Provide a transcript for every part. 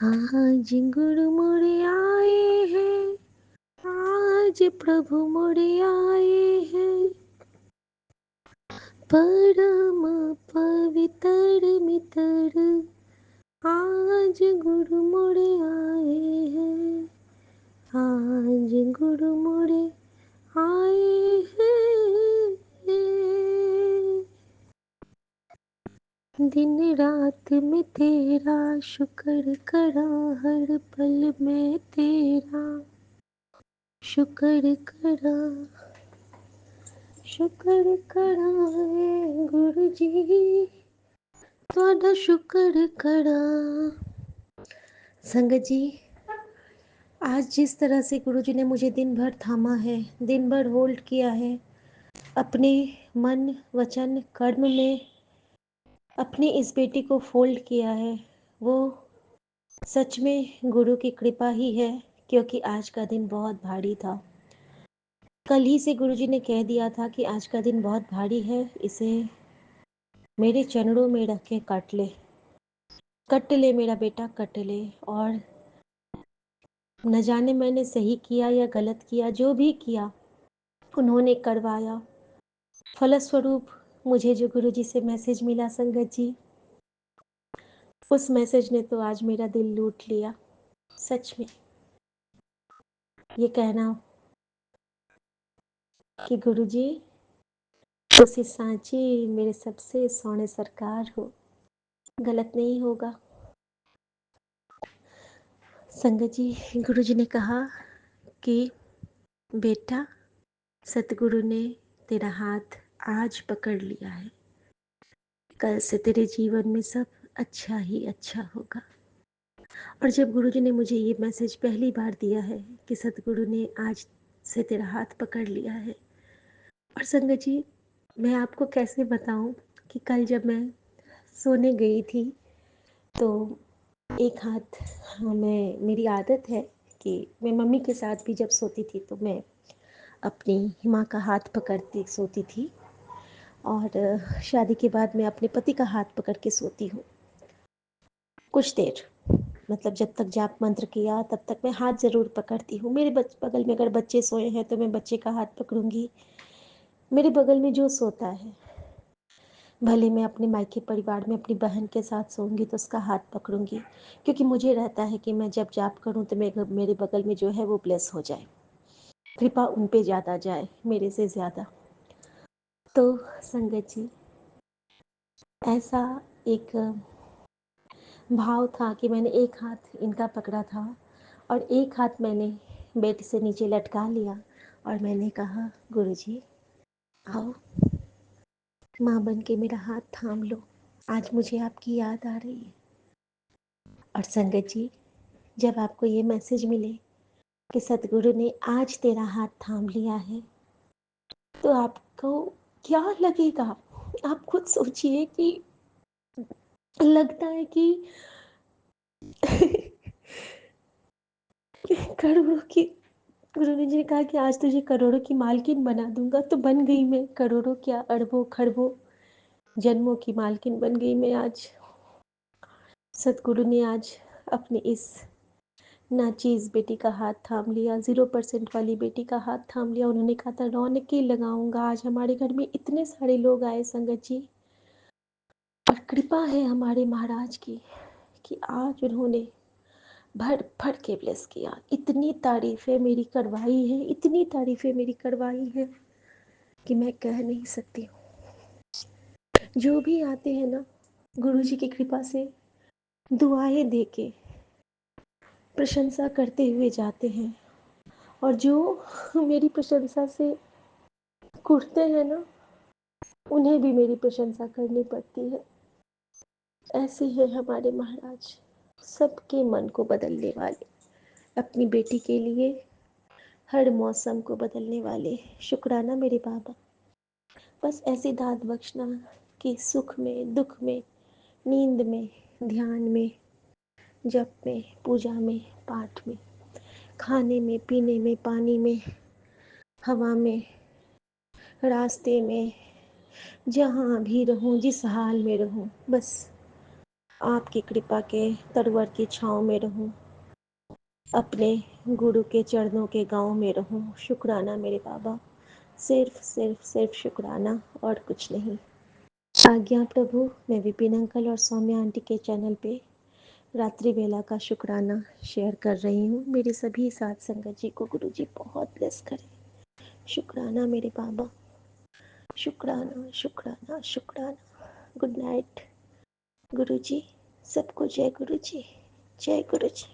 आज गुरु मोरे आए हैं, आज प्रभु मोरे आए हैं, परम पवित्र मित्र। आज गुरु मोरे आए हैं, आज गुरु मोरे आए हैं। दिन रात में तेरा शुक्र करा, हर पल में तेरा शुक्र करा, शुक्र करा है गुरु जी, ਤੁਹਾਡਾ शुक्र करा। संगत जी, आज जिस तरह से गुरु जी ने मुझे दिन भर थामा है, दिन भर होल्ड किया है, अपने मन वचन कर्म में अपनी इस बेटी को फोल्ड किया है, वो सच में गुरु की कृपा ही है। क्योंकि आज का दिन बहुत भारी था। कल ही से गुरु जी ने कह दिया था कि आज का दिन बहुत भारी है, इसे मेरे चरणों में रख के काट ले मेरा बेटा, कट ले। और न जाने मैंने सही किया या गलत किया, जो भी किया उन्होंने करवाया। फलस्वरूप मुझे जो गुरु जी से मैसेज मिला संगत जी, उस मैसेज ने तो आज मेरा दिल लूट लिया। सच में ये कहना कि गुरु जी तुसी सांची मेरे सबसे सोने सरकार हो, गलत नहीं होगा। संगत जी, गुरु जी ने कहा कि बेटा, सतगुरु ने तेरा हाथ आज पकड़ लिया है, कल से तेरे जीवन में सब अच्छा ही अच्छा होगा। और जब गुरु जी ने मुझे ये मैसेज पहली बार दिया है कि सतगुरु ने आज से तेरा हाथ पकड़ लिया है, और संगत जी मैं आपको कैसे बताऊं कि कल जब मैं सोने गई थी तो एक हाथ, मेरी आदत है कि मैं मम्मी के साथ भी जब सोती थी तो मैं अपनी माँ का हाथ पकड़ती सोती थी, और शादी के बाद मैं अपने पति का हाथ पकड़ के सोती हूँ कुछ देर। मतलब जब तक जाप मंत्र किया तब तक मैं हाथ ज़रूर पकड़ती हूँ। मेरे बगल में अगर बच्चे सोए हैं तो मैं बच्चे का हाथ पकड़ूंगी। मेरे बगल में जो सोता है, भले मैं अपने मायके परिवार में अपनी बहन के साथ सोऊंगी तो उसका हाथ पकड़ूंगी, क्योंकि मुझे रहता है कि मैं जब जाप करूं तो मेरे बगल में जो है वो ब्लेस हो जाए, कृपा उन पे ज़्यादा जाए मेरे से ज़्यादा। तो संगत जी, ऐसा एक भाव था कि मैंने एक हाथ इनका पकड़ा था और एक हाथ मैंने बेड से नीचे लटका लिया, और मैंने कहा गुरुजी आओ, माँ बन के मेरा हाथ थाम लो, आज मुझे आपकी याद आ रही है। और संगत जी, जब आपको ये मैसेज मिले कि सतगुरु ने आज तेरा हाथ थाम लिया है, तो आपको क्या लगेगा? आप खुद सोचिए कि लगता है कि करोड़ों की, गुरु जी ने कहा कि आज तुझे करोड़ों की मालकिन बना दूंगा, तो बन गई मैं। करोड़ों क्या, अरबों खरबों जन्मों की मालकिन बन गई मैं आज। सतगुरु ने आज अपनी इस नाचीज बेटी का हाथ थाम लिया, 0% वाली बेटी का हाथ थाम लिया। उन्होंने कहा था रौनक ही लगाऊंगा। आज हमारे घर में इतने सारे लोग आए संगत जी, और कृपा है हमारे महाराज की कि आज उन्होंने भर भर के ब्लेस किया। इतनी तारीफ़ें मेरी करवाई है, इतनी तारीफ़ें मेरी करवाई है कि मैं कह नहीं सकती हूँ। जो भी आते हैं ना, गुरु जी की कृपा से दुआएं दे के प्रशंसा करते हुए जाते हैं, और जो मेरी प्रशंसा से कुढ़ते हैं ना, उन्हें भी मेरी प्रशंसा करनी पड़ती है। ऐसे हैं हमारे महाराज, सबके मन को बदलने वाले, अपनी बेटी के लिए हर मौसम को बदलने वाले। शुक्राना मेरे बाबा, बस ऐसी दाद बख्शना कि सुख में, दुख में, नींद में, ध्यान में, जप में, पूजा में, पाठ में, खाने में, पीने में, पानी में, हवा में, रास्ते में, जहाँ भी रहूं, जिस हाल में रहूं, बस आपकी कृपा के तलवर की छाँव में रहूं, अपने गुरु के चरणों के गांव में रहूं। शुक्राना मेरे बाबा, सिर्फ सिर्फ सिर्फ शुक्राना और कुछ नहीं। आज्ञा प्रभु, मैं विपिन अंकल और सौम्या आंटी के चैनल पे रात्रि वेला का शुक्राना शेयर कर रही हूँ। मेरे सभी साथ संगत जी को गुरु जी बहुत ब्लेस करें। शुक्राना मेरे बाबा, शुक्राना शुक्राना शुक्राना। गुड नाइट गुरु जी, सबको जय गुरु जी, जय गुरु जी।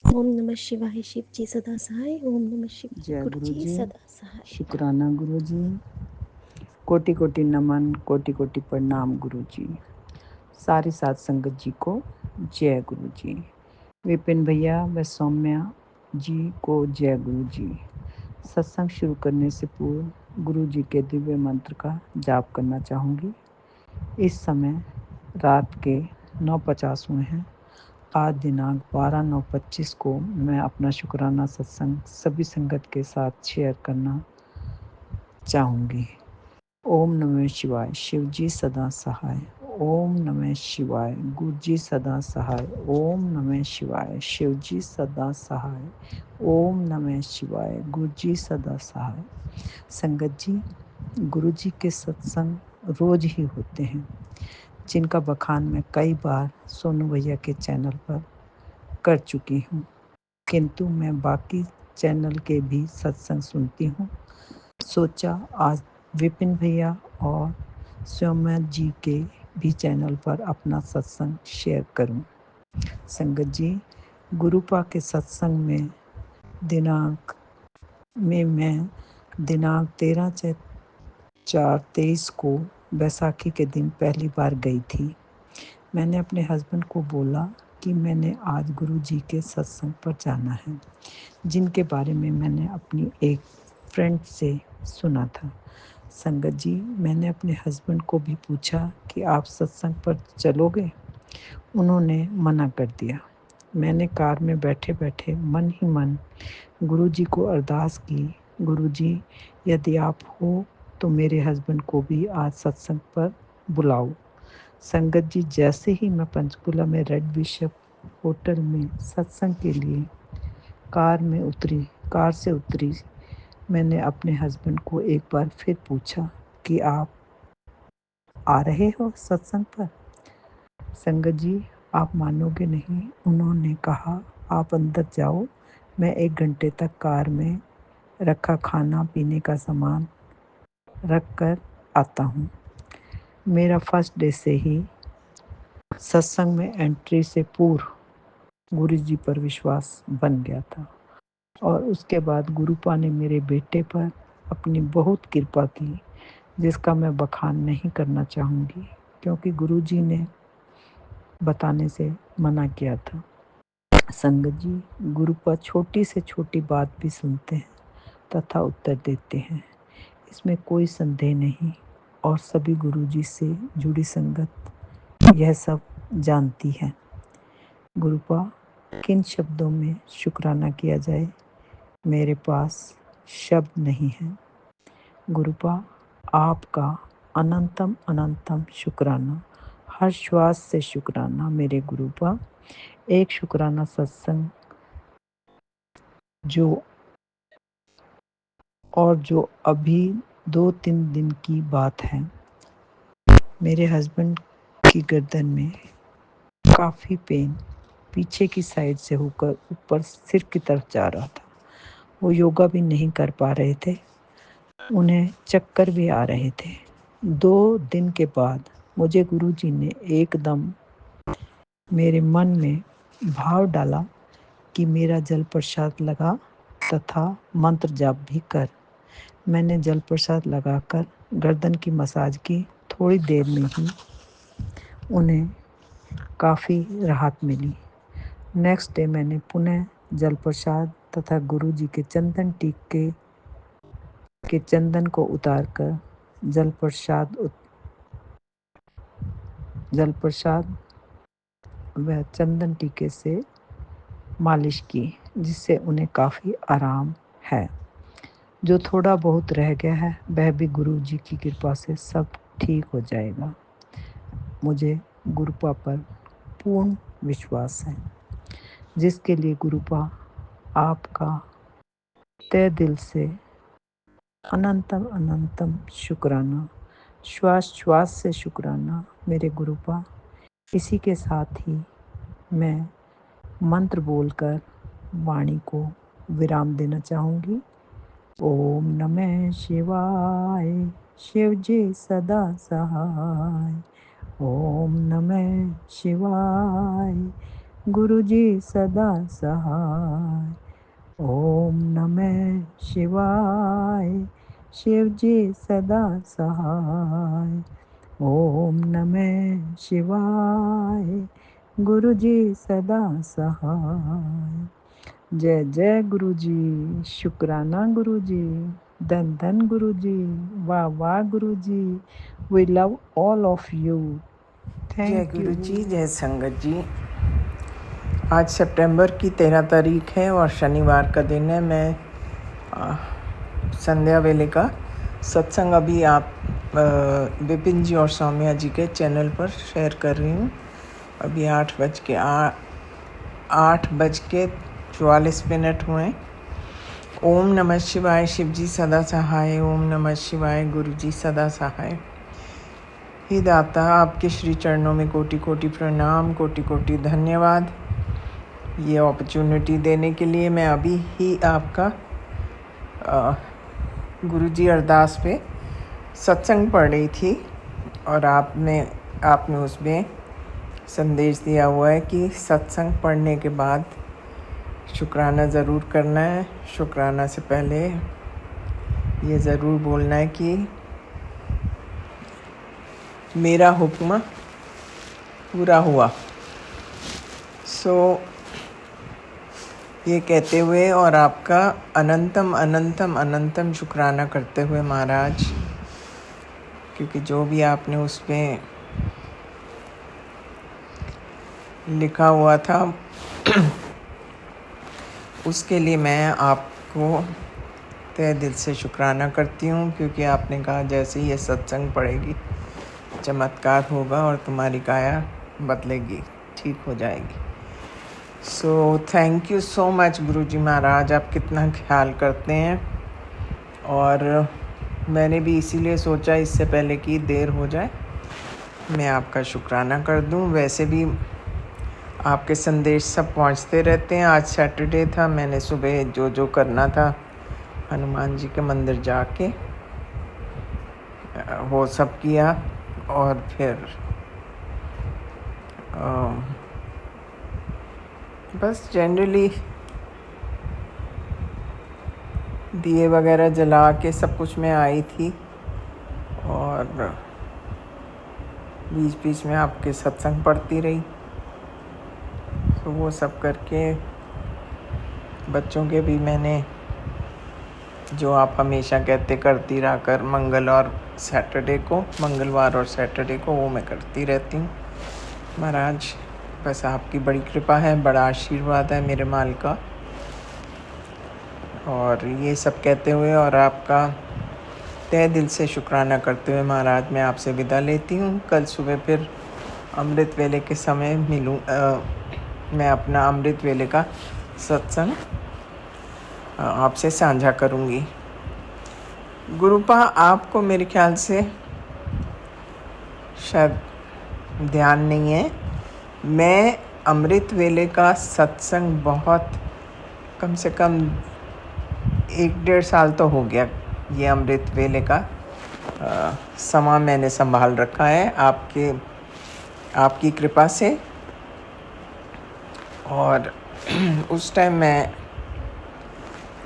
ओम नमः शिवाय। शिव जी सदा सहाय। ओम नमः शिवाय। जय गुरु गुरु जी जी। सदा सहाय। शुक्राना गुरु जी। कोटि कोटि नमन, कोटि कोटि प्रणाम गुरु जी। सारी साथ संगत जी को जय गुरु जी। विपिन भैया व सौम्या जी को जय गुरु जी। सत्संग शुरू करने से पूर्व गुरु जी के दिव्य मंत्र का जाप करना चाहूँगी। इस समय रात के 9:50 हुए हैं। आज दिनांक 12/9/25 को मैं अपना शुक्राना सत्संग सभी संगत के साथ शेयर करना चाहूँगी। ओम नमः शिवाय। शिव जी सदा सहाय। ओम नमः शिवाय। गुरु जी सदा सहाय। ओम नमः शिवाय। शिव जी सदा सहाय। ओम नमः शिवाय। गुरु जी सदा सहाय। संगत जी, गुरु जी के सत्संग रोज ही होते हैं, जिनका बखान मैं कई बार सोनू भैया के चैनल पर कर चुकी हूँ, किंतु मैं बाकी चैनल के भी सत्संग सुनती हूँ। सोचा आज विपिन भैया और सौम्या जी के भी चैनल पर अपना सत्संग शेयर करूं। संगत जी, गुरुपा के सत्संग में मैं दिनांक 13/4/23 को बैसाखी के दिन पहली बार गई थी। मैंने अपने हस्बैंड को बोला कि मैंने आज गुरु जी के सत्संग पर जाना है, जिनके बारे में मैंने अपनी एक फ्रेंड से सुना था। संगत जी, मैंने अपने हस्बैंड को भी पूछा कि आप सत्संग पर चलोगे? उन्होंने मना कर दिया। मैंने कार में बैठे बैठे मन ही मन गुरु जी को अरदास की, गुरु जी यदि आप हो तो मेरे हस्बैंड को भी आज सत्संग पर बुलाओ। संगत जी, जैसे ही मैं पंचकुला में रेड बिशप होटल में सत्संग के लिए कार से उतरी, मैंने अपने हस्बैंड को एक बार फिर पूछा कि आप आ रहे हो सत्संग पर? संगत जी, आप मानोगे नहीं, उन्होंने कहा आप अंदर जाओ, मैं 1 घंटे तक कार में रखा खाना पीने का सामान रख कर आता हूँ। मेरा फर्स्ट डे से ही सत्संग में एंट्री से पूर्व गुरु जी पर विश्वास बन गया था, और उसके बाद गुरुपा ने मेरे बेटे पर अपनी बहुत कृपा की, जिसका मैं बखान नहीं करना चाहूँगी, क्योंकि गुरु जी ने बताने से मना किया था। संगत जी, गुरुपा छोटी से छोटी बात भी सुनते हैं तथा उत्तर देते हैं, इसमें कोई संदेह नहीं, और सभी गुरु जी से जुड़ी संगत यह सब जानती है। गुरुपा, किन शब्दों में शुक्राना किया जाए, मेरे पास शब्द नहीं है। गुरुपा, आपका अनंतम अनंतम शुक्राना, हर श्वास से शुक्राना मेरे गुरुपा। एक शुक्राना सत्संग जो अभी 2-3 दिन की बात है, मेरे हस्बैंड की गर्दन में काफ़ी पेन पीछे की साइड से होकर ऊपर सिर की तरफ जा रहा था। वो योगा भी नहीं कर पा रहे थे, उन्हें चक्कर भी आ रहे थे। 2 दिन के बाद मुझे गुरुजी ने एकदम मेरे मन में भाव डाला कि मेरा जल प्रसाद लगा तथा मंत्र जाप भी कर। मैंने जल प्रसाद लगाकर गर्दन की मसाज की। थोड़ी देर में ही उन्हें काफ़ी राहत मिली। नेक्स्ट डे मैंने पुनः जल प्रसाद तथा गुरु जी के चंदन टीके के चंदन को उतारकर जल प्रसाद व चंदन टीके से मालिश की, जिससे उन्हें काफ़ी आराम है। जो थोड़ा बहुत रह गया है वह भी गुरु जी की कृपा से सब ठीक हो जाएगा। मुझे गुरुपा पर पूर्ण विश्वास है, जिसके लिए गुरुपा आपका तहे दिल से अनंतम अनंतम शुक्राना, श्वास श्वास से शुक्राना मेरे गुरुपा। इसी के साथ ही मैं मंत्र बोलकर वाणी को विराम देना चाहूँगी। ओम नमः शिवाय, शिव जी सदा सहाय। ओम नमः शिवाय, गुरु जी सदा सहाय। ओम नमः शिवाय, शिव जी सदा सहाय। ओम नमः शिवाय, गुरु जी सदा सहाय। जय जय गुरु जी, शुक्राना गुरु जी, धन धन गुरु जी, वाह वाह Guru ji. We love all of you. जय थैंक गुरु यू। जी, जय संगत जी। आज सितंबर की 13 तारीख है और शनिवार का दिन है। मैं संध्या वेले का सत्संग अभी आप विपिन जी और सौम्या जी के चैनल पर शेयर कर रही हूँ। अभी 8:44 हुए हैं। ओम नमः शिवाय, शिव जी सदा सहाय। ओम नमः शिवाय, गुरु जी सदा सहाय। हे दाता, आपके श्री चरणों में कोटि कोटि प्रणाम, कोटि कोटि धन्यवाद ये अपॉर्चुनिटी देने के लिए। मैं अभी ही आपका गुरुजी अरदास पे सत्संग पढ़ रही थी और आपने उसमें संदेश दिया हुआ है कि सत्संग पढ़ने के बाद शुक्राना ज़रूर करना है। शुक्राना से पहले ये ज़रूर बोलना है कि मेरा हुक्म पूरा हुआ। ये कहते हुए और आपका अनंतम अनंतम अनंतम शुक्राना करते हुए महाराज, क्योंकि जो भी आपने उसमें लिखा हुआ था उसके लिए मैं आपको तहे दिल से शुक्राना करती हूँ, क्योंकि आपने कहा जैसे ही ये सत्संग पढ़ेगी चमत्कार होगा और तुम्हारी काया बदलेगी, ठीक हो जाएगी। So thank you so much Guruji Maharaj, आप कितना ख्याल करते हैं। और मैंने भी इसीलिए सोचा इससे पहले कि देर हो जाए मैं आपका शुक्राना कर दूं। वैसे भी आपके संदेश सब पहुंचते रहते हैं। आज सैटरडे था, मैंने सुबह जो करना था हनुमान जी के मंदिर जाके वो सब किया और फिर बस जनरली दिए वगैरह जला के सब कुछ मैं आई थी और बीच बीच में आपके सत्संग पढ़ती रही। तो वो सब करके बच्चों के भी मैंने जो आप हमेशा कहते करती रहा कर, मंगलवार और सैटरडे को वो मैं करती रहती हूँ। महाराज बस आपकी बड़ी कृपा है, बड़ा आशीर्वाद है मेरे माल का। और ये सब कहते हुए और आपका तहे दिल से शुक्राना करते हुए महाराज मैं आपसे विदा लेती हूँ। कल सुबह फिर अमृत वेले के समय मैं अपना अमृत वेले का सत्संग आपसे साझा करूँगी। गुरुपा, आपको मेरे ख्याल से शायद ध्यान नहीं है, मैं अमृत वेले का सत्संग बहुत कम से कम 1-1.5 साल तो हो गया। ये अमृत वेले का समा मैंने संभाल रखा है आपकी कृपा से। और उस टाइम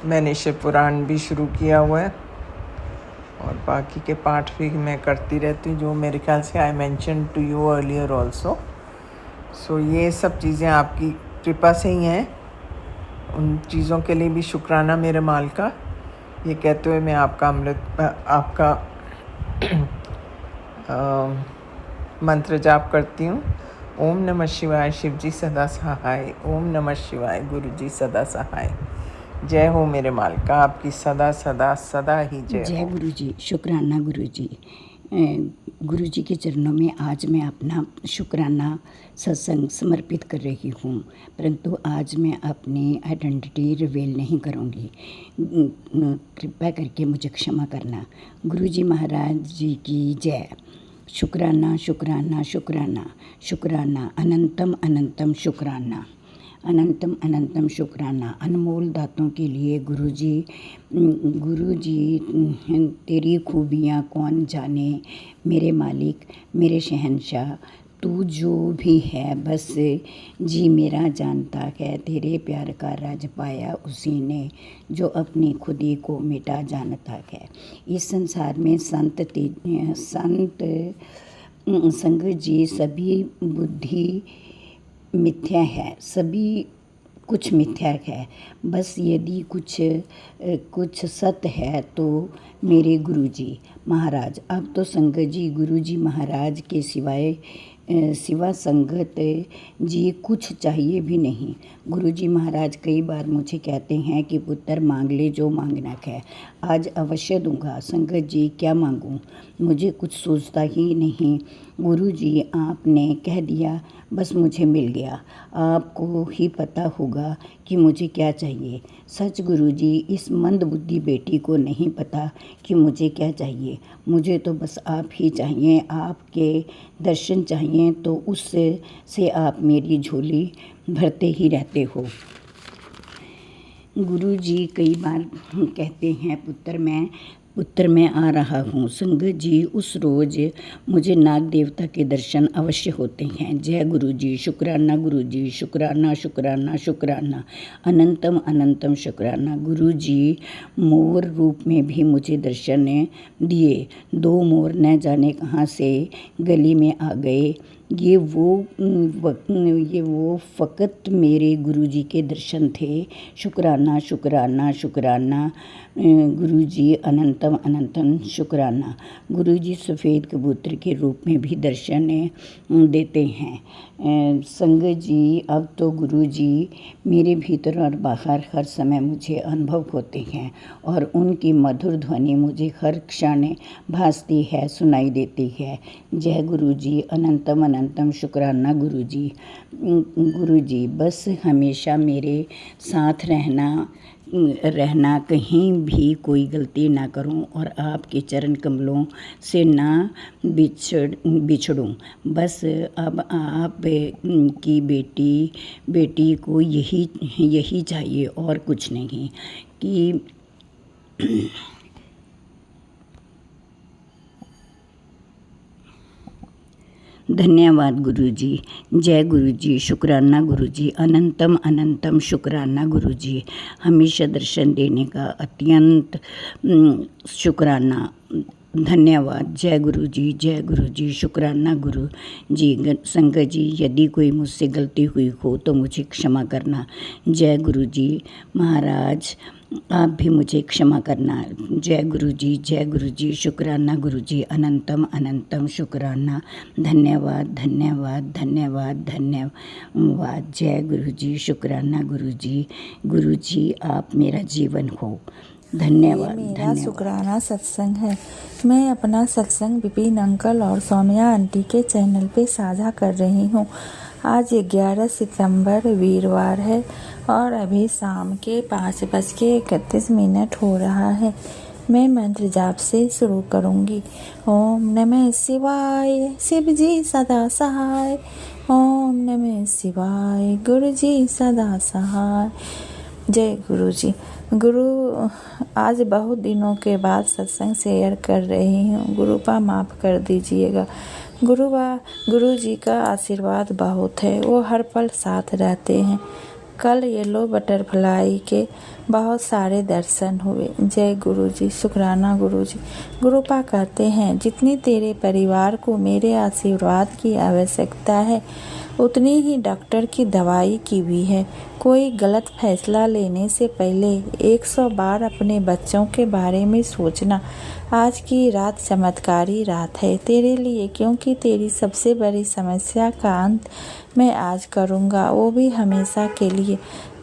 मैंने शिव पुराण भी शुरू किया हुआ है और बाकी के पाठ भी मैं करती रहती हूँ, जो मेरे ख्याल से I mention to you earlier also. So ये सब चीज़ें आपकी कृपा से ही हैं। उन चीज़ों के लिए भी शुक्राना मेरे माल का। ये कहते हुए मैं आपका मंत्र जाप करती हूँ। ओम नमः शिवाय, शिव जी सदा सहाय। ओम नमः शिवाय, गुरु जी सदा सहाय। जय हो मेरे माल का, आपकी सदा सदा सदा ही जय जय हो। गुरु जी, शुक्राना गुरु जी। गुरु जी के चरणों में आज मैं अपना शुक्राना सत्संग समर्पित कर रही हूँ, परंतु आज मैं अपनी आइडेंटिटी रिवील नहीं करूँगी। कृपया करके मुझे क्षमा करना। गुरु जी महाराज जी की जय। शुक्राना शुक्राना शुक्राना शुक्राना, अनंतम अनंतम शुक्राना, अनंतम अनंतम शुक्राना। अनमोल दातों के लिए गुरु जी तेरी खूबियाँ कौन जाने, मेरे मालिक मेरे शहंशाह, तू जो भी है बस जी मेरा जानता है। तेरे प्यार का राज पाया उसी ने, जो अपनी खुदी को मिटा जानता है। इस संसार में संत संग जी सभी बुद्धि मिथ्या है, सभी कुछ मिथ्या है। बस यदि कुछ सत्य है तो मेरे गुरुजी महाराज। अब तो संगत जी गुरुजी महाराज के सिवा संगत जी कुछ चाहिए भी नहीं। गुरुजी महाराज कई बार मुझे कहते हैं कि पुत्र मांग ले जो मांगना है, आज अवश्य दूंगा। संगत जी क्या मांगूं, मुझे कुछ सोचता ही नहीं। गुरुजी आपने कह दिया, बस मुझे मिल गया। आपको ही पता होगा कि मुझे क्या चाहिए। सच गुरुजी, इस मंद बुद्धि बेटी को नहीं पता कि मुझे क्या चाहिए। मुझे तो बस आप ही चाहिए, आपके दर्शन चाहिए, तो उससे आप मेरी झोली भरते ही रहते हो। गुरुजी कई बार कहते हैं, पुत्र मैं आ रहा हूँ। संगत जी उस रोज़ मुझे नाग देवता के दर्शन अवश्य होते हैं। जय गुरुजी। शुक्राना गुरुजी, शुक्राना शुक्राना शुक्राना, अनंतम अनंतम शुक्राना। गुरुजी मोर रूप में भी मुझे दर्शन दिए। 2 मोर न जाने कहाँ से गली में आ गए। ये वो फ़कत मेरे गुरुजी के दर्शन थे। शुक्राना शुक्राना शुक्राना गुरुजी, अनंतम अनंतम शुक्राना। गुरुजी सफ़ेद कबूतर के रूप में भी दर्शन देते हैं। संगत जी अब तो गुरुजी मेरे भीतर और बाहर हर समय मुझे अनुभव होते हैं और उनकी मधुर ध्वनि मुझे हर क्षण भासती है, सुनाई देती है। जय गुरुजी, अनंतम अनंतम शुक्राना गुरुजी। गुरुजी बस हमेशा मेरे साथ रहना, कहीं भी कोई गलती ना करूं और आपके चरण कमलों से ना बिछड़ूं। बस अब आप की बेटी को यही चाहिए और कुछ नहीं। कि धन्यवाद गुरुजी। जय गुरुजी। शुक्राना गुरुजी, अनंतम अनंतम शुक्राना गुरुजी। हमेशा दर्शन देने का अत्यंत शुक्राना, धन्यवाद। जय गुरुजी, जय गुरुजी। शुक्राना गुरु जी। संगत जी यदि कोई मुझसे गलती हुई हो तो मुझे क्षमा करना। जय गुरुजी महाराज, आप भी मुझे क्षमा करना। जय गुरुजी, जय गुरुजी। शुक्राना गुरुजी, अनंतम अनंतम शुक्राना, धन्यवाद धन्यवाद धन्यवाद धन्यवाद। जय गुरुजी। शुक्राना गुरुजी। गुरुजी आप मेरा जीवन हो। धन्यवाद। मेरा धन्यवाद। शुक्राना सत्संग है। मैं अपना सत्संग विपिन अंकल और सौम्या आंटी के चैनल पे साझा कर रही हूँ। आज 11 सितंबर वीरवार है और अभी शाम के 5:31 हो रहा है। मैं मंत्र जाप से शुरू करूँगी। ओम नमः शिवाय, शिव जी सदा सहाय। ओम नमः शिवाय, गुरु जी सदा सहाय। जय गुरु जी। गुरु आज बहुत दिनों के बाद सत्संग शेयर कर रही हूँ। गुरुपा माफ़ कर दीजिएगा। गुरु जी का आशीर्वाद बहुत है, वो हर पल साथ रहते हैं। कल येलो बटरफ्लाई के बहुत सारे दर्शन हुए। जय गुरु जी। शुक्राना गुरु जी। गुरुपा कहते हैं, जितनी तेरे परिवार को मेरे आशीर्वाद की आवश्यकता है उतनी ही डॉक्टर की दवाई की भी है। कोई गलत फैसला लेने से पहले 100 बार अपने बच्चों के बारे में सोचना। आज की रात चमत्कारी रात है तेरे लिए, क्योंकि तेरी सबसे बड़ी समस्या का अंत मैं आज करूँगा, वो भी हमेशा के लिए।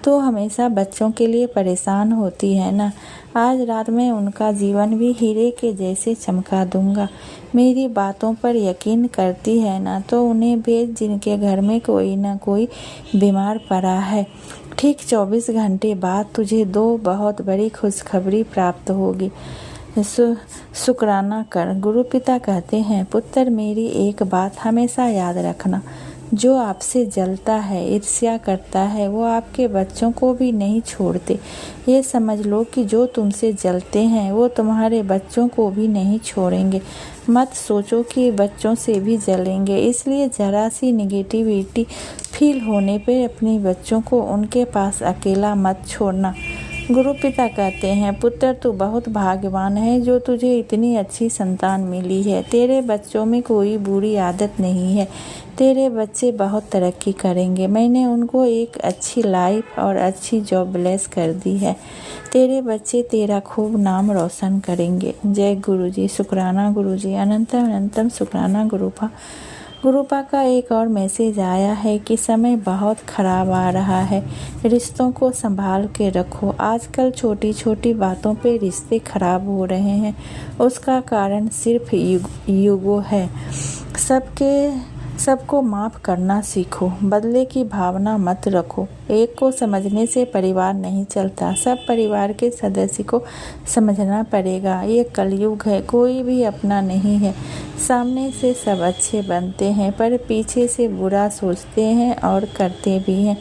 तो हमेशा बच्चों के लिए परेशान होती है ना। आज रात में उनका जीवन भी हीरे के जैसे चमका दूंगा। मेरी बातों पर यकीन करती है ना, तो उन्हें भेज जिनके घर में कोई ना कोई बीमार पड़ा है। ठीक 24 घंटे बाद तुझे 2 बहुत बड़ी खुशखबरी प्राप्त होगी। शुक्राना कर। गुरु पिता कहते हैं, पुत्र मेरी एक बात हमेशा याद रखना, जो आपसे जलता है, ईर्ष्या करता है, वो आपके बच्चों को भी नहीं छोड़ते। ये समझ लो कि जो तुमसे जलते हैं वो तुम्हारे बच्चों को भी नहीं छोड़ेंगे। मत सोचो कि बच्चों से भी जलेंगे। इसलिए जरा सी निगेटिविटी फील होने पे अपने बच्चों को उनके पास अकेला मत छोड़ना। गुरु पिता कहते हैं, पुत्र तू बहुत भाग्यवान है जो तुझे इतनी अच्छी संतान मिली है। तेरे बच्चों में कोई बुरी आदत नहीं है। तेरे बच्चे बहुत तरक्की करेंगे। मैंने उनको एक अच्छी लाइफ और अच्छी जॉब ब्लेस कर दी है। तेरे बच्चे तेरा खूब नाम रोशन करेंगे। जय गुरु जी। शुक्राना गुरु जी। अनंतम अनंतम शुक्राना गुरुपा। गुरुपा का एक और मैसेज आया है कि समय बहुत खराब आ रहा है, रिश्तों को संभाल के रखो। आजकल छोटी छोटी बातों पे रिश्ते खराब हो रहे हैं। उसका कारण सिर्फ ईगो है। सबको माफ़ करना सीखो। बदले की भावना मत रखो। एक को समझने से परिवार नहीं चलता, सब परिवार के सदस्य को समझना पड़ेगा। ये कलयुग है, कोई भी अपना नहीं है। सामने से सब अच्छे बनते हैं पर पीछे से बुरा सोचते हैं और करते भी हैं।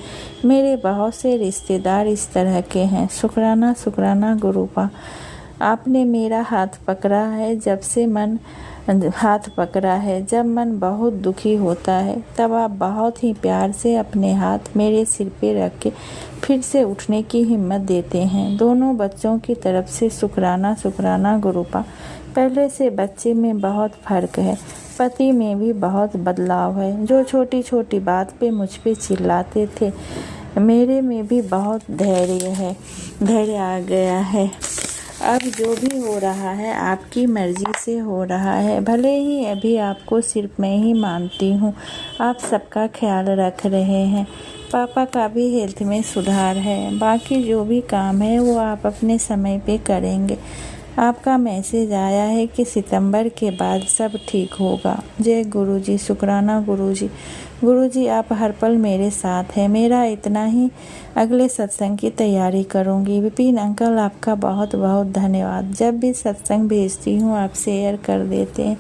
मेरे बहुत से रिश्तेदार इस तरह के हैं। शुक्राना शुक्राना गुरुपा। आपने मेरा हाथ पकड़ा है जब मन बहुत दुखी होता है, तब आप बहुत ही प्यार से अपने हाथ मेरे सिर पे रख के फिर से उठने की हिम्मत देते हैं। दोनों बच्चों की तरफ से शुक्राना शुक्राना गुरुपा। पहले से बच्चे में बहुत फर्क है, पति में भी बहुत बदलाव है। जो छोटी छोटी बात पे मुझ पे चिल्लाते थे, मेरे में भी बहुत धैर्य आ गया है। अब जो भी हो रहा है आपकी मर्जी से हो रहा है। भले ही अभी आपको सिर्फ मैं ही मानती हूँ, आप सबका ख्याल रख रहे हैं। पापा का भी हेल्थ में सुधार है। बाकी जो भी काम है वो आप अपने समय पे करेंगे। आपका मैसेज आया है कि सितंबर के बाद सब ठीक होगा। जय गुरु जी। शुक्राना गुरु जी। गुरु जी आप हर पल मेरे साथ हैं। मेरा इतना ही, अगले सत्संग की तैयारी करूंगी। विपिन अंकल आपका बहुत बहुत धन्यवाद। जब भी सत्संग भेजती हूँ आप शेयर कर देते हैं।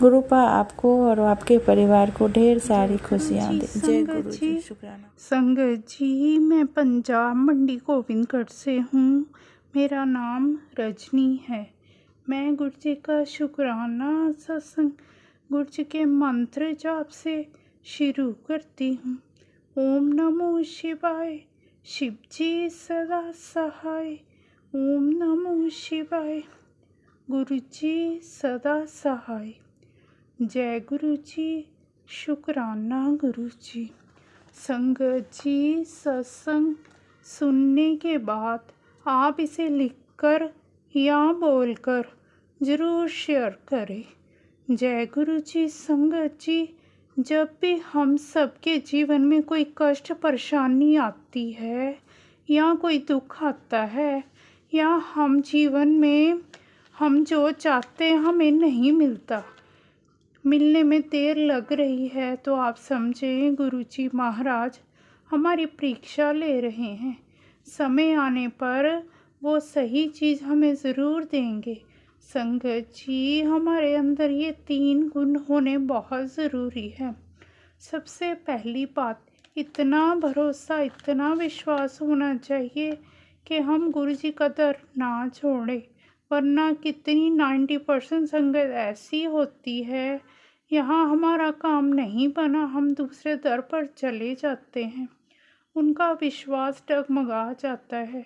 गुरुपा आपको और आपके परिवार को ढेर सारी खुशियाँ दे। जय गुरु जी। शुक्राना संगत जी, मैं पंजाब मंडी गोविंदगढ़ से हूँ। मेरा नाम रजनी है। मैं गुरु जी का शुक्राना सत्संग गुरु जी के मंत्र जाप से शुरू करती हूँ। ओम नमो शिवाय, शिव जी सदा सहाय। ओम नमो शिवाय, गुरु जी सदा सहाय। जय गुरु जी। शुक्राना गुरु जी। संगत जी, सत्संग सुनने के बाद आप इसे लिखकर या बोलकर ज़रूर शेयर करें। जय गुरु जी। संगत जी, जब भी हम सबके जीवन में कोई कष्ट परेशानी आती है या कोई दुख आता है या हम जीवन में हम जो चाहते हैं हमें नहीं मिलता, मिलने में देर लग रही है, तो आप समझें गुरुजी महाराज हमारी परीक्षा ले रहे हैं। समय आने पर वो सही चीज़ हमें ज़रूर देंगे। संगत जी, हमारे अंदर ये 3 गुण होने बहुत ज़रूरी है। सबसे पहली बात, इतना भरोसा, इतना विश्वास होना चाहिए कि हम गुरुजी का दर ना छोड़ें। वरना कितनी 90% संगत ऐसी होती है, यहाँ हमारा काम नहीं बना, हम दूसरे दर पर चले जाते हैं, उनका विश्वास डगमगा जाता है।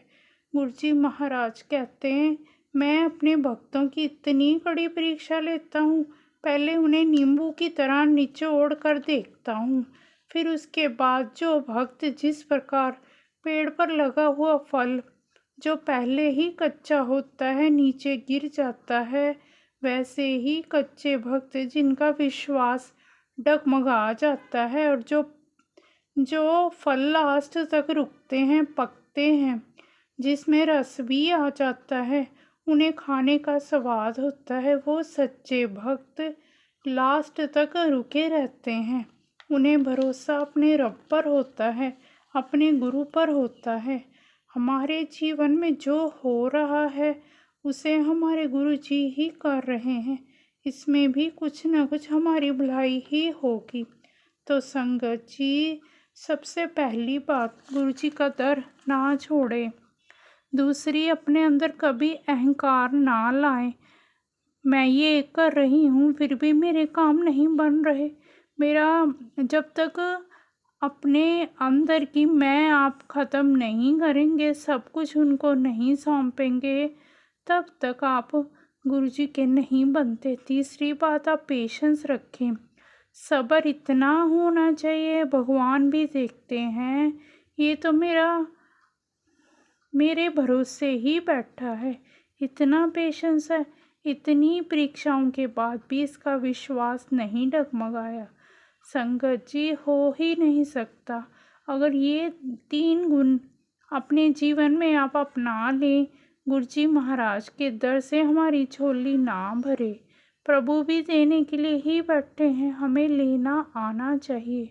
गुरुजी महाराज कहते हैं, मैं अपने भक्तों की इतनी कड़ी परीक्षा लेता हूँ, पहले उन्हें नींबू की तरह निचोड़ कर देखता हूँ, फिर उसके बाद जो भक्त जिस प्रकार पेड़ पर लगा हुआ फल जो पहले ही कच्चा होता है नीचे गिर जाता है, वैसे ही कच्चे भक्त जिनका विश्वास डगमगा जाता है और जो फल लास्ट तक रुकते हैं, लगते हैं, जिसमें रस भी आ जाता है, उन्हें खाने का स्वाद होता है। वो सच्चे भक्त लास्ट तक रुके रहते हैं। उन्हें भरोसा अपने रब पर होता है, अपने गुरु पर होता है। हमारे जीवन में जो हो रहा है उसे हमारे गुरु जी ही कर रहे हैं। इसमें भी कुछ न कुछ हमारी भलाई ही होगी। तो संगत जी, सबसे पहली बात, गुरु जी का दर ना छोड़े। दूसरी, अपने अंदर कभी अहंकार ना लाए। मैं ये कर रही हूँ फिर भी मेरे काम नहीं बन रहे। मेरा जब तक अपने अंदर की मैं आप ख़त्म नहीं करेंगे, सब कुछ उनको नहीं सौंपेंगे, तब तक आप गुरुजी के नहीं बनते। तीसरी बात, आप पेशेंस रखें। सब्र इतना होना चाहिए, भगवान भी देखते हैं ये तो मेरे भरोसे ही बैठा है। इतना पेशेंस है, इतनी परीक्षाओं के बाद भी इसका विश्वास नहीं डगमगाया। संगत जी, हो ही नहीं सकता। अगर ये 3 गुण अपने जीवन में आप अपना लें, गुरुजी महाराज के दर से हमारी झोली ना भरे। प्रभु भी देने के लिए ही बैठे हैं, हमें लेना आना चाहिए।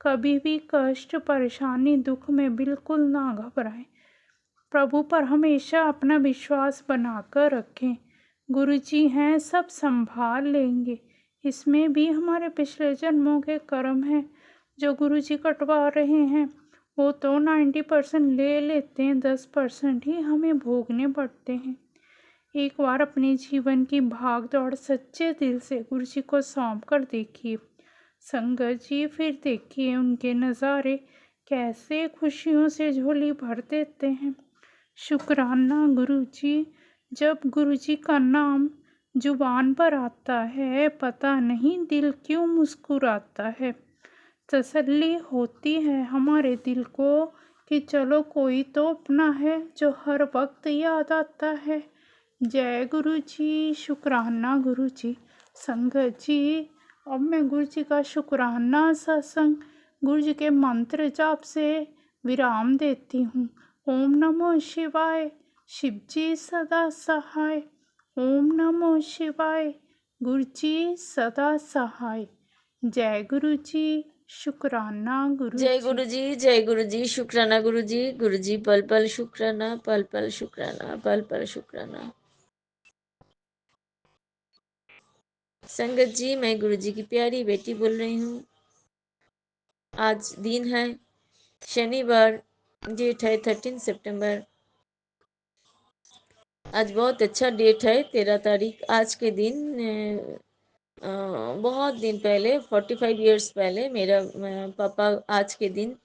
कभी भी कष्ट, परेशानी, दुख में बिल्कुल ना घबराएं। प्रभु पर हमेशा अपना विश्वास बनाकर रखें। गुरुजी हैं, सब संभाल लेंगे। इसमें भी हमारे पिछले जन्मों के कर्म हैं जो गुरुजी कटवा रहे हैं। वो तो 90% ले लेते हैं, 10% ही हमें भोगने पड़ते हैं। एक बार अपने जीवन की भाग दौड़ सच्चे दिल से गुरुजी को सौंप कर देखिए संगत जी, फिर देखिए उनके नज़ारे कैसे खुशियों से झोली भर देते हैं। शुक्राना गुरुजी। जब गुरुजी का नाम जुबान पर आता है, पता नहीं दिल क्यों मुस्कुराता है। तसल्ली होती है हमारे दिल को कि चलो कोई तो अपना है जो हर वक्त याद आता है। जय गुरु जी। शुक्राना गुरु जी। संगत जी, अब मैं गुरु जी का शुक्राना सत्संग गुरु जी के मंत्र जाप से विराम देती हूँ। ओम नमो शिवाय। शिव जी सदा सहाय। ओम नमो शिवाय। गुरु जी सदा सहाय। जय गुरु जी। शुक्राना गुरु जय जी। गुरु जी, जय गुरु जी। शुक्राना गुरु जी पल पल शुक्राना, पल पल शुक्राना, पल पल शुक्राना। संगत जी, मैं गुरु जी की प्यारी बेटी बोल रही हूँ। आज दिन है शनिवार, डेट है 13 सितंबर। आज बहुत अच्छा डेट है, 13 तारीख। आज के दिन बहुत दिन पहले, 45 इयर्स पहले, मेरा पापा आज के दिन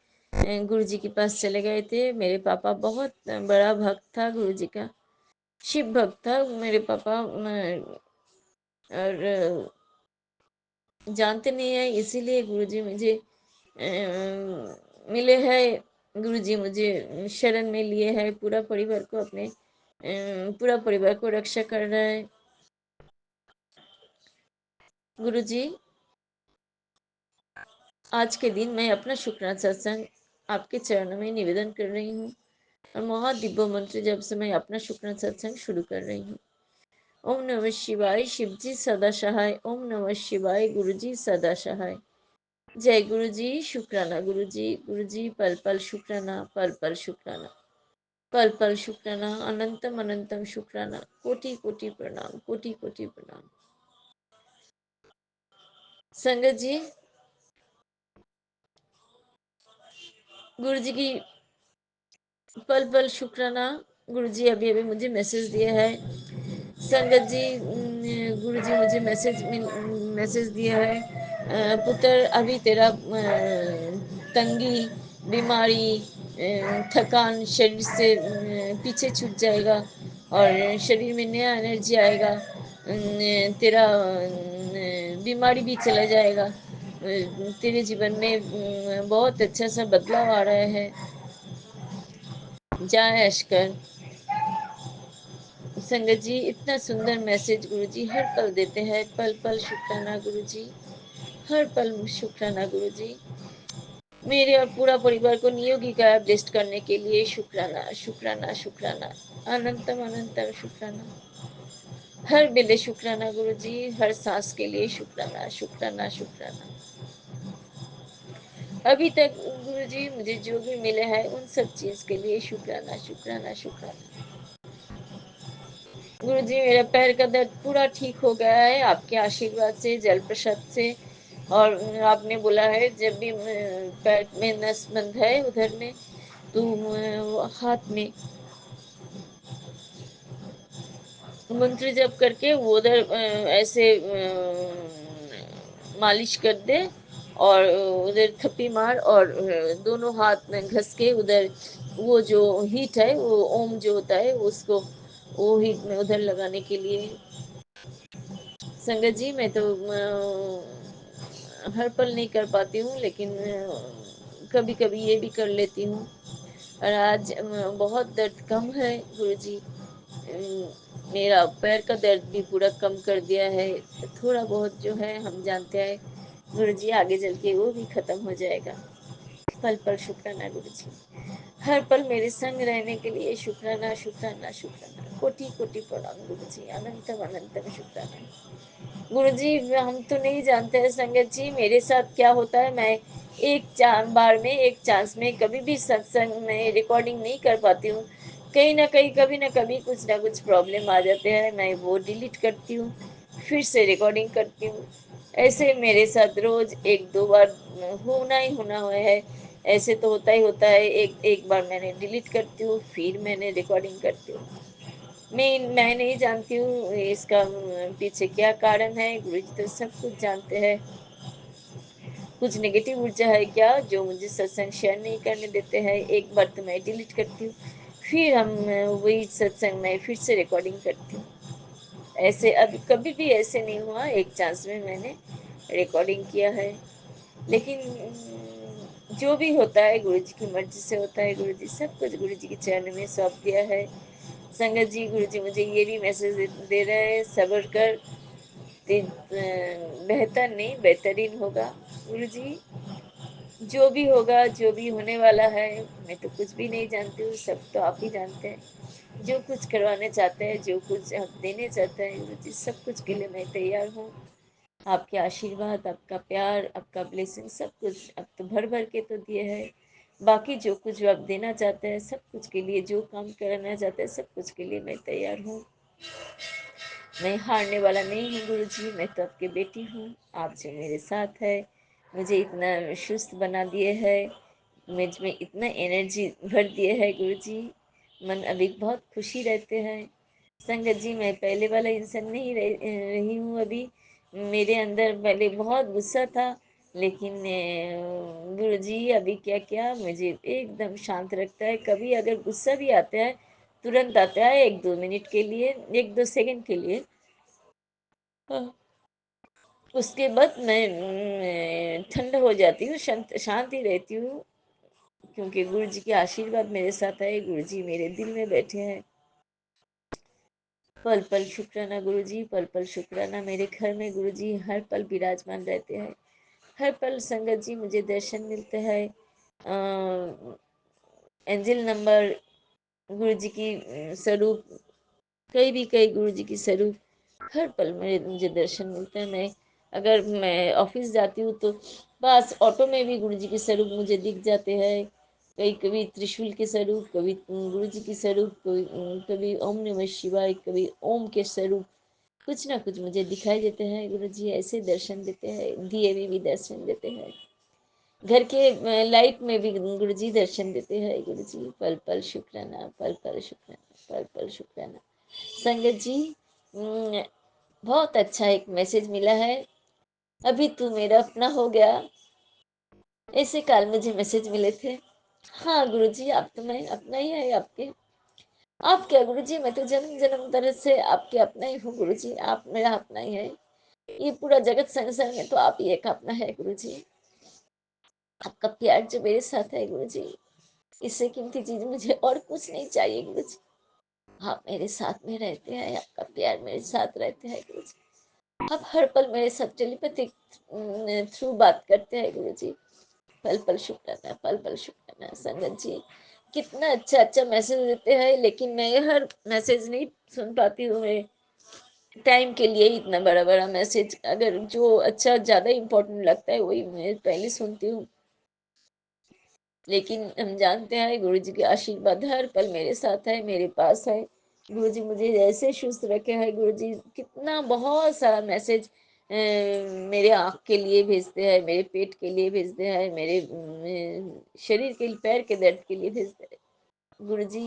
गुरु जी के पास चले गए थे। मेरे पापा बहुत बड़ा भक्त था गुरु जी का, शिव भक्त था मेरे पापा। और जानते नहीं है, इसीलिए गुरु जी मुझे मिले हैं। गुरु जी मुझे शरण में लिए है। पूरा परिवार को अपने पूरा परिवार को रक्षा कर रहा है गुरु जी। आज के दिन मैं अपना शुक्राना सत्संग आपके चरणों में निवेदन कर रही हूँ और महादिव्य मंत्र जब से मैं अपना शुक्राना सत्संग शुरू कर रही हूँ। ओम नमः शिवाय। शिव जी सदा सहाय। ओम नमः शिवाय। गुरु जी सदा सहाय। जय गुरु जी। शुक्राना गुरु जी पल पल शुक्राना, पल पल शुक्राना, पल पल शुक्राना, अनंतम अनंतम शुक्राना। कोटि कोटि प्रणाम, कोटि कोटि प्रणाम। संगत जी, गुरु जी की पल पल शुक्राना। गुरु जी अभी अभी मुझे मैसेज दिया है। संगत जी, गुरु जी मुझे मैसेज दिया है, पुत्र अभी तेरा तंगी, बीमारी, थकान शरीर से पीछे छूट जाएगा और शरीर में नया एनर्जी आएगा। तेरा बीमारी भी चला जाएगा। तेरे जीवन में बहुत अच्छा सा बदलाव आ रहा है। जय अश्कर। संगत जी, इतना सुंदर मैसेज गुरुजी हर पल देते हैं। पल पल शुक्राना गुरुजी, हर पल शुक्राना गुरुजी। मेरे और पूरा परिवार को नियोगी काया ब्लेस्ड करने के लिए शुक्राना शुक्राना शुक्राना, अनंतम अनंतम शुक्राना। हर बेले शुक्राना गुरुजी, हर सांस के लिए शुक्राना शुक्राना शुक्राना। अभी तक गुरुजी मुझे जो भी मिले हैं उन सब चीज के लिए शुक्राना शुक्राना शुक्राना। गुरुजी मेरा पैर का दर्द पूरा ठीक हो गया है आपके आशीर्वाद से, जल प्रसाद से। और आपने बोला है जब भी पैर में नस बंद है उधर में, तो हाथ में मंत्र जप करके वो उधर ऐसे मालिश कर दे, और उधर थप्पी मार, और दोनों हाथ में घस के उधर वो जो हीट है, वो ओम जो होता है उसको, वो हीट में उधर लगाने के लिए। संगत जी मैं तो हर पल नहीं कर पाती हूँ, लेकिन कभी कभी ये भी कर लेती हूँ। और आज बहुत दर्द कम है गुरुजी। मेरा पैर का दर्द भी पूरा कम कर दिया है। थोड़ा बहुत जो है हम जानते हैं गुरुजी, आगे चल के वो भी खत्म हो जाएगा। पल पल शुक्राना गुरुजी, हर पल मेरे संग रहने के लिए शुक्राना शुक्राना शुक्राना। कोटि कोटि प्रणाम गुरुजी, अनंतम अनंतम शुक्राना। गुरुजी हम तो नहीं जानते हैं संगत जी मेरे साथ क्या होता है। मैं एक बार में, एक चांस में कभी भी सत्संग में रिकॉर्डिंग नहीं कर पाती हूँ। कहीं ना कहीं, कभी ना कुछ प्रॉब्लम आ जाते हैं। मैं वो डिलीट करती हूँ, फिर से रिकॉर्डिंग करती हूँ। ऐसे मेरे साथ रोज एक दो बार होना ही होना हुआ है। ऐसे तो होता ही होता है। एक एक बार मैंने डिलीट करती हूँ, फिर मैंने रिकॉर्डिंग करती हूँ। मैं नहीं जानती हूँ इसका पीछे क्या कारण है। गुरुजी तो सब कुछ जानते हैं। कुछ नेगेटिव ऊर्जा है क्या जो मुझे सत्संग शेयर नहीं करने देते हैं। एक बार तो मैं डिलीट करती हूँ, फिर हम वही सत्संग में फिर से रिकॉर्डिंग करती हूँ। ऐसे अब कभी भी ऐसे नहीं हुआ, एक चांस में मैंने रिकॉर्डिंग किया है। लेकिन जो भी होता है गुरुजी की मर्जी से होता है। गुरुजी सब कुछ गुरुजी के चरण में सौंप दिया है। संगत जी गुरुजी मुझे ये भी मैसेज दे रहे हैं, सब्र कर, बेहतर नहीं बेहतरीन होगा। गुरुजी जो भी होगा, जो भी होने वाला है, मैं तो कुछ भी नहीं जानती हूँ, सब तो आप ही जानते हैं। जो कुछ करवाने चाहते हैं, जो कुछ आप देने चाहते हैं गुरुजी, सब कुछ के लिए मैं तैयार हूँ। आपके आशीर्वाद, आपका प्यार, आपका ब्लेसिंग, सब कुछ अब तो भर भर के तो दिए है। बाकी जो कुछ आप देना चाहते हैं, सब कुछ के लिए, जो काम करना चाहते हैं, सब कुछ के लिए मैं तैयार हूँ। मैं हारने वाला नहीं हूँ गुरुजी। मैं तो आपकी बेटी हूँ। आप जो मेरे साथ है, मुझे इतना सुस्त बना दिए है, मुझ में इतना एनर्जी भर दिए है गुरुजी। मन अभी बहुत खुशी रहते हैं। संगत जी मैं पहले वाला इंसान नहीं रही हूँ अभी। मेरे अंदर पहले बहुत गुस्सा था, लेकिन गुरुजी अभी क्या क्या मुझे एकदम शांत रखता है। कभी अगर गुस्सा भी आता है, तुरंत आता है, एक दो मिनट के लिए, एक दो सेकंड के लिए। हाँ, उसके बाद मैं ठंड हो जाती हूँ, शांति रहती हूँ। क्योंकि गुरु जी के आशीर्वाद मेरे साथ है। गुरु जी मेरे दिल में बैठे हैं। पल पल शुक्राना गुरु जी, पल पल शुक्राना। मेरे घर में गुरु जी हर पल विराजमान रहते हैं। हर पल संगत जी मुझे दर्शन मिलते हैं। एंजल नंबर, गुरु जी की स्वरूप, कई गुरु जी की स्वरूप, हर पल मेरे मुझे दर्शन मिलते हैं। मैं ऑफिस जाती हूँ तो बस ऑटो में भी गुरु जी के स्वरूप मुझे दिख जाते हैं। कभी त्रिशूल के स्वरूप, कभी गुरु जी के स्वरूप, कभी ओम नमः शिवाय, कभी ओम के स्वरूप, कुछ ना कुछ मुझे दिखाई देते हैं। गुरु जी ऐसे दर्शन देते हैं, दिए में भी दर्शन देते हैं, घर के लाइट में भी गुरु जी दर्शन देते हैं। गुरु जी पल पल शुक्राना, पल पल शुक्राना, पल पल शुक्राना। संगत जी बहुत अच्छा एक मैसेज मिला है, अभी तू मेरा अपना हो गया, ऐसे काल मुझे मैसेज मिले थे। हाँ गुरुजी आप तो मैं अपना ही है आपके। आप क्या गुरुजी, मैं तो जन्म जन्म तरह से आपके अपना ही हूँ गुरुजी। आप मेरा अपना ही है। ये पूरा जगत संसार में तो आप ही एक अपना है गुरुजी। आपका प्यार जो मेरे साथ है गुरुजी, इससे कीमती चीज मुझे और कुछ नहीं चाहिए गुरुजी। आप मेरे साथ में रहते हैं, आपका प्यार मेरे साथ रहते हैं गुरुजी। आप हर पल मेरे साथ टेलीपैथिक थ्रू बात करते हैं गुरुजी। पल पल शुक्राना, पल पल शुक्राना। संगत जी कितना अच्छा अच्छा मैसेज देते हैं, लेकिन मैं हर मैसेज नहीं सुन पाती हूँ। टाइम के लिए इतना बड़ा बड़ा मैसेज, अगर जो अच्छा ज़्यादा इम्पोर्टेंट लगता है वही मैं पहले सुनती हूँ। लेकिन हम जानते हैं गुरु जी के आशीर्वाद हर पल मेरे साथ है, मेरे पास है। गुरु जी मुझे ऐसे सुस्त रखे हैं। गुरु जी कितना बहुत सारा मैसेज मेरे आँख के लिए भेजते हैं, मेरे पेट के लिए भेजते हैं, मेरे शरीर के पैर के दर्द के लिए भेजते हैं। गुरु जी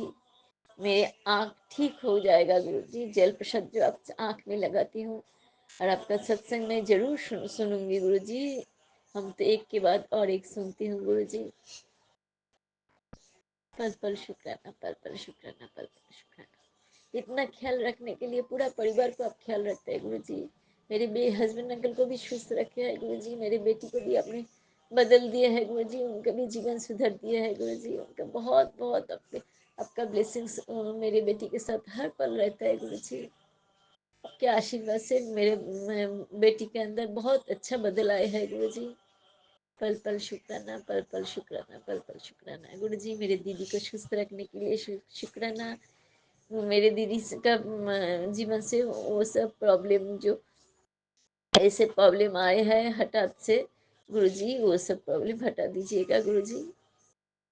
मेरे आँख ठीक हो जाएगा। गुरु जी जल प्रसाद जो आप आँख में लगाती हूँ और आपका सत्संग मैं जरूर सुनूंगी गुरु जी। हम तो एक के बाद और एक सुनती हूँ गुरु जी। पल पल शुक्राना, पल पल शुक्राना, पल पल शुक्राना। इतना ख्याल रखने के लिए पूरा परिवार को आप ख्याल रखते हैं गुरु जी। मेरे हस्बैंड अंकल को भी सुस्त रखे है गुरु जी। मेरी बेटी को भी आपने बदल दिया है गुरु जी, उनका भी जीवन सुधर दिया है गुरु जी। उनका बहुत बहुत आपका ब्लेसिंग्स मेरी बेटी के साथ हर पल रहता है गुरु जी। आपके आशीर्वाद से मेरे बेटी के अंदर बहुत अच्छा बदल आया है गुरु जी। पल पल शुक्राना, पल पल शुक्राना, पल पल शुक्राना। गुरु जी मेरे दीदी को सुस्त रखने के लिए शुक्राना। मेरे दीदी का जीवन से वो सब प्रॉब्लम जो ऐसे प्रॉब्लम आए हैं हठात से, गुरु जी वो सब प्रॉब्लम हटा दीजिएगा गुरु जी।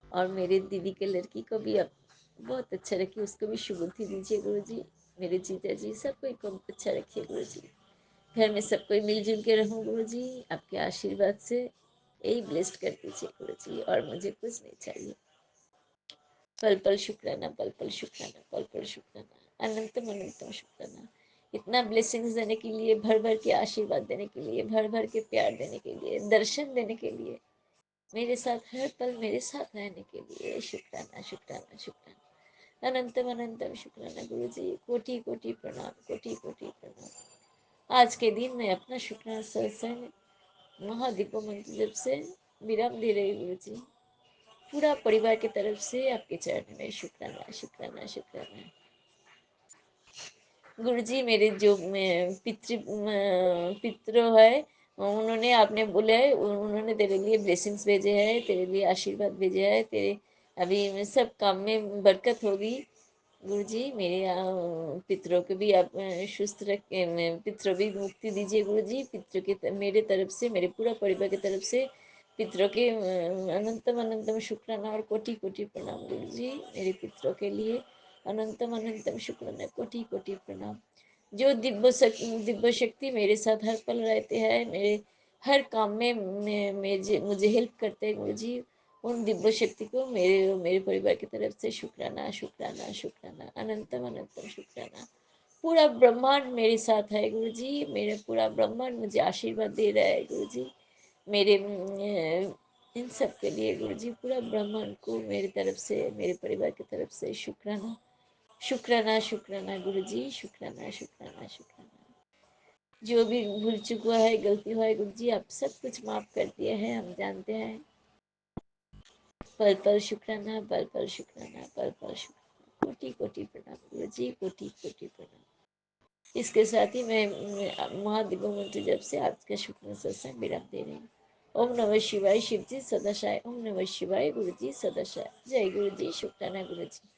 और मेरे दीदी के लड़की को भी आप बहुत अच्छा रखिए, उसको भी शुभबुद्धि दीजिए गुरु जी। मेरे जीजा जी सबको को अच्छा रखिए गुरु जी। घर में सब कोई मिलजुल के रहूं गुरु जी, आपके आशीर्वाद से यही ब्लेस्ड कर दीजिए गुरु जी, और मुझे कुछ नहीं चाहिए। पल पल शुक्राना, पल पल शुक्राना, पल पल शुक्राना, अनंतम अनंतम शुक्राना। इतना ब्लेसिंग्स देने के लिए, भर भर के आशीर्वाद देने के लिए, भर भर के प्यार देने के लिए, दर्शन देने के लिए, मेरे साथ हर पल मेरे साथ रहने के लिए शुक्राना, शुक्राना, शुक्राना, अनंतम अनंतम शुक्राना गुरु जी। कोटि कोटि प्रणाम, कोटि कोटि प्रणाम। आज के दिन मैं अपना शुक्राना सत्संग महादीपो मंत्र जब से विराम दे रही गुरु जी। पूरा परिवार की तरफ से आपके चरण में शुक्राना, शुक्राना, शुक्राना। गुरु जी मेरे जो पितृ है, उन्होंने आपने बोला है, उन्होंने तेरे लिए ब्लेसिंग्स भेजे हैं, तेरे लिए आशीर्वाद भेजे हैं, तेरे अभी सब काम में बरकत होगी गुरु जी। मेरे पितरों को भी आप सुस्त रख, पितरों भी मुक्ति दीजिए गुरु जी। पितरों के मेरे तरफ से, मेरे पूरा परिवार की तरफ से पितरों के अनंतम अनंतम शुक्राना और कोटि कोटि प्रणाम गुरु जी। मेरे पितरों के लिए अनंतम अनंतम शुक्राना, कोटि कोटि प्रणाम। जो दिव्य शक्ति मेरे साथ हर पल रहते हैं, मेरे हर काम में मुझे हेल्प करते हैं गुरु जी। उन दिव्य शक्ति को मेरे मेरे परिवार की तरफ से शुक्राना, शुक्राना, शुक्राना, अनंतम अनंतम शुक्राना। पूरा ब्रह्मांड मेरे साथ है गुरु जी। मेरा पूरा ब्रह्मांड मुझे आशीर्वाद दे रहा है गुरु जी। मेरे इन सब के लिए गुरु जी, पूरा ब्रह्मांड को मेरी तरफ से, मेरे परिवार की तरफ से शुक्राना, शुक्राना, शुक्राना गुरु जी, शुक्राना, शुक्राना, शुक्राना। जो भी भूल चुक हुआ है, गलती हुआ है गुरु जी, आप सब कुछ माफ कर दिए हैं, हम जानते हैं। पल पल शुक्राना, पल पल शुक्राना, पल पल शुक्राना, कोटि कोटि प्रणाम गुरु जी, कोटि कोटि प्रणाम। इसके साथ ही मैं महादिव्य मंत्र जब से आज का शुक्र सत्संग विराम दे रही हूँ। ओम नमः शिवाय, शिव जी सदाशाय। ओम नमः शिवाय, गुरु जी सदाशाय। जय गुरु जी, शुक्राना गुरु जी।